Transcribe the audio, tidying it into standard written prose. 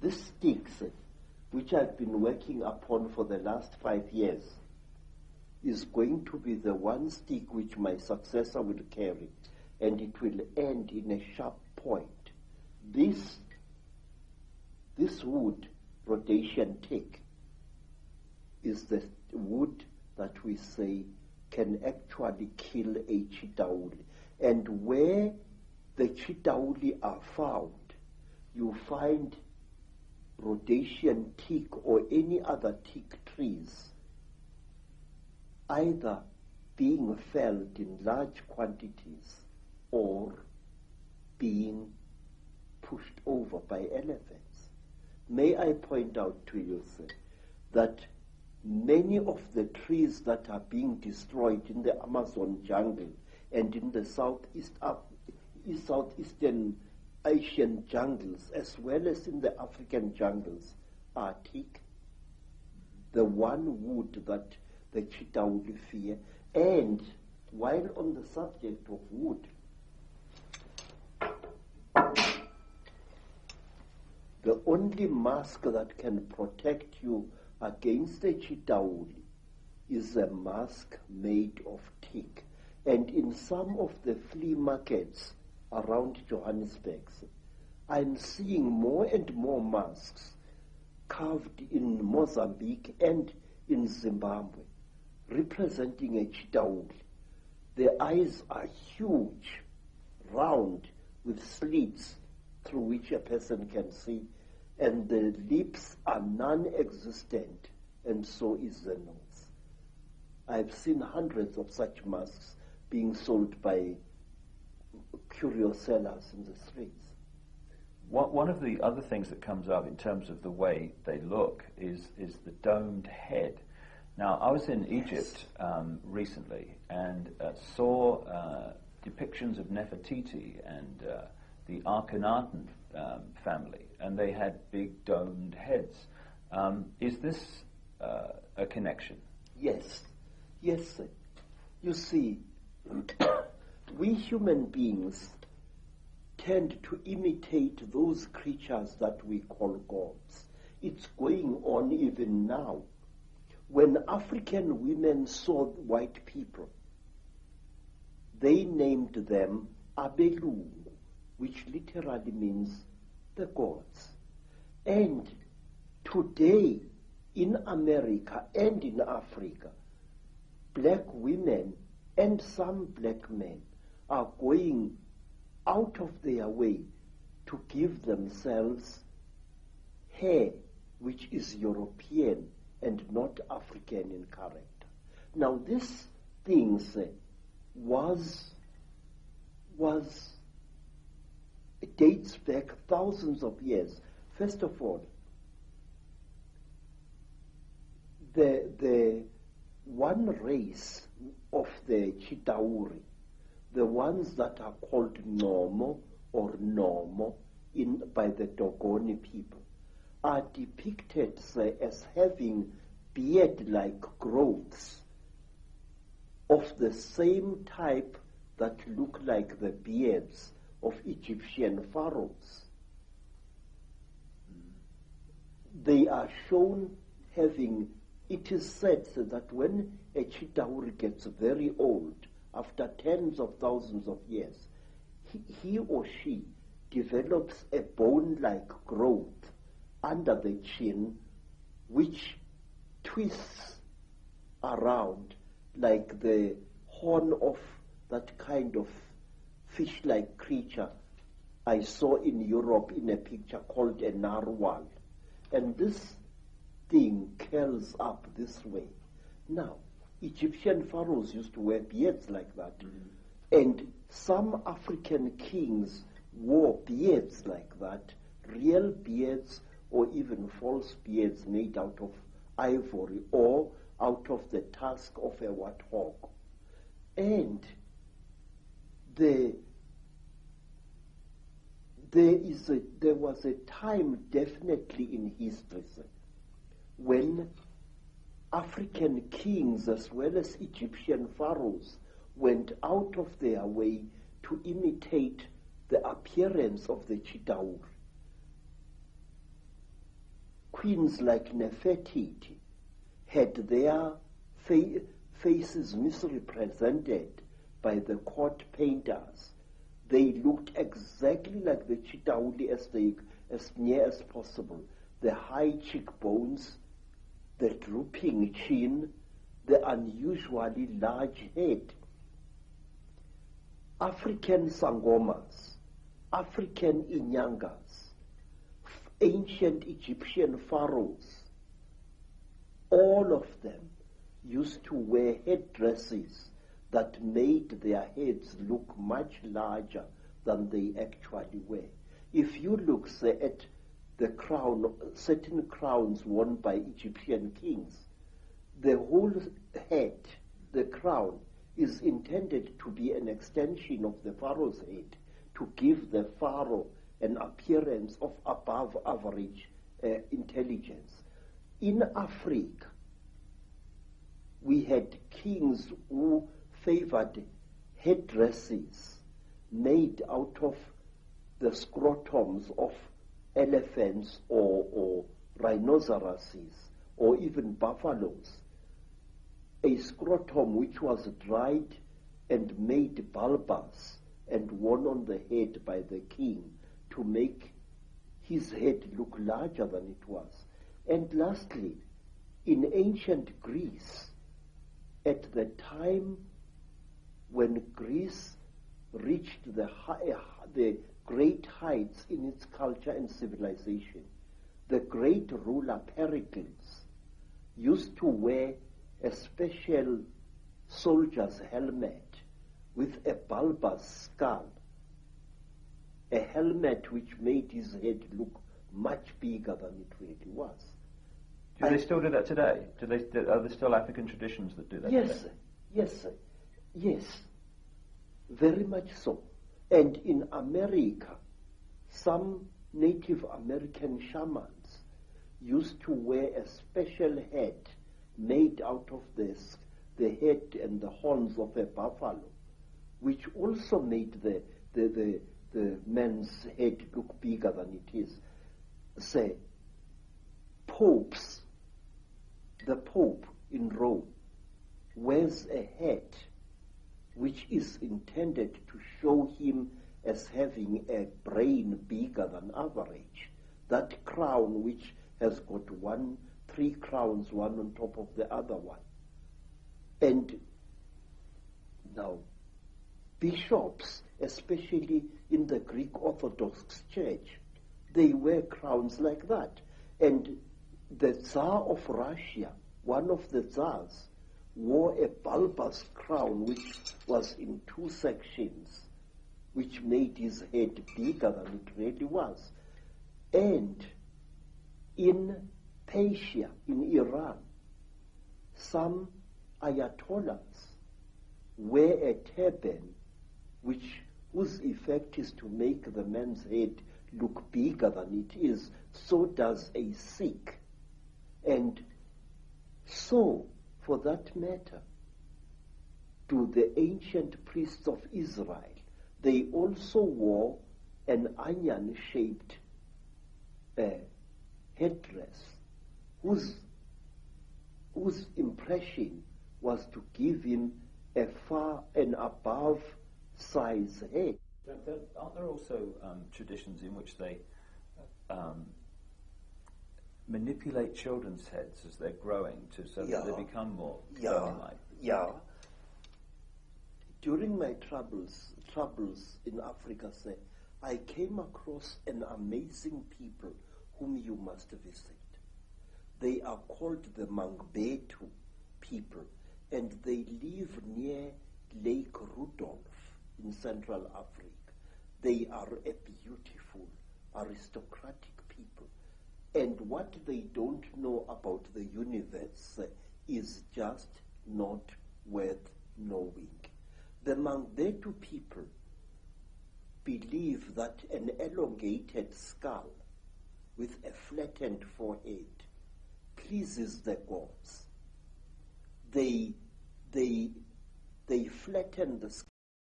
This sticks, which I've been working upon for the last 5 years, is going to be the one stick which my successor will carry, and it will end in a sharp point. This wood, Rhodesian teak, is the wood that we say can actually kill a chitauli. And where the chitauli are found, you find Rhodesian teak or any other teak trees either being felled in large quantities or being pushed over by elephants. May I point out to you, sir, that many of the trees that are being destroyed in the Amazon jungle and in the Southeastern Asian jungles, as well as in the African jungles, are teak, the one wood that the chitauli fear. And while on the subject of wood, the only mask that can protect you against the chitauli is a mask made of teak. And in some of the flea markets around Johannesburg, I'm seeing more and more masks carved in Mozambique and in Zimbabwe, representing a chitauli. The eyes are huge, round, with slits through which a person can see, and the lips are non-existent, and so is the nose. I've seen hundreds of such masks being sold by curio sellers in the streets. One of the other things that comes up in terms of the way they look is the domed head. Now, I was in Egypt recently and saw depictions of Nefertiti and the Akhenaten family, and they had big domed heads. Is this a connection? Yes, sir. You see, we human beings tend to imitate those creatures that we call gods. It's going on even now. When African women saw white people, they named them Abelungu, which literally means the gods. And today, in America and in Africa, black women and some black men are going out of their way to give themselves hair which is European and not African in character. Now this thing it dates back thousands of years. First of all, the one race of the Chitauri, the ones that are called Nomo or Nomo by the Dogoni people, are depicted as having beard-like growths of the same type that look like the beards of Egyptian pharaohs. They are shown having, it is said that when a Chitauri gets very old, after tens of thousands of years, he or she develops a bone-like growth under the chin which twists around like the horn of that kind of fish-like creature I saw in Europe in a picture called a narwhal. And this thing curls up this way. Now, Egyptian pharaohs used to wear beards like that. And some African kings wore beards like that, real beards or even false beards made out of ivory or out of the tusk of a warthog. And there was a time definitely in history when African kings as well as Egyptian pharaohs went out of their way to imitate the appearance of the Chitauri. queens like Nefertiti had their faces misrepresented by the court painters. They looked exactly like the Chitauli as near as possible. The high cheekbones, the drooping chin, the unusually large head. African sangomas, African inyangas, ancient Egyptian pharaohs, all of them used to wear headdresses that made their heads look much larger than they actually were. If you look, say, at the crown, certain crowns worn by Egyptian kings, the whole head, the crown, is intended to be an extension of the pharaoh's head, to give the pharaoh an appearance of above average intelligence. In Africa, we had kings who favored headdresses made out of the scrotums of elephants or rhinoceroses or even buffaloes. A scrotum which was dried and made bulbous and worn on the head by the king to make his head look larger than it was. And lastly, in ancient Greece, at the time when Greece reached the great heights in its culture and civilization, the great ruler Pericles used to wear a special soldier's helmet with a bulbous skull, a helmet which made his head look much bigger than it really was. Do they still do that today? Are there still African traditions that do that today? Yes, very much so. And in America, some Native American shamans used to wear a special hat made out of the head and the horns of a buffalo, which also made the man's head look bigger than it is. Say, the Pope in Rome wears a hat which is intended to show him as having a brain bigger than average. That crown which has got three crowns, one on top of the other one. And now, bishops, especially in the Greek Orthodox Church, they wear crowns like that. And the Tsar of Russia, one of the Tsars, wore a bulbous crown which was in two sections, which made his head bigger than it really was. And in Persia, in Iran, some ayatollahs wear a turban whose effect is to make the man's head look bigger than it is. So does a Sikh. And so, for that matter, do the ancient priests of Israel. They also wore an onion-shaped headdress, whose impression was to give him an above size head. Aren't there also traditions in which they manipulate children's heads as they're growing so that they become more bone-like? Yeah. During my travels in Africa, I came across an amazing people whom you must visit. They are called the Mangbetu people, and they live near Lake Rudolph in Central Africa. They are a beautiful, aristocratic people. And what they don't know about the universe is just not worth knowing. The Mangbetu people believe that an elongated skull with a flattened forehead pleases the gods. They flatten the skull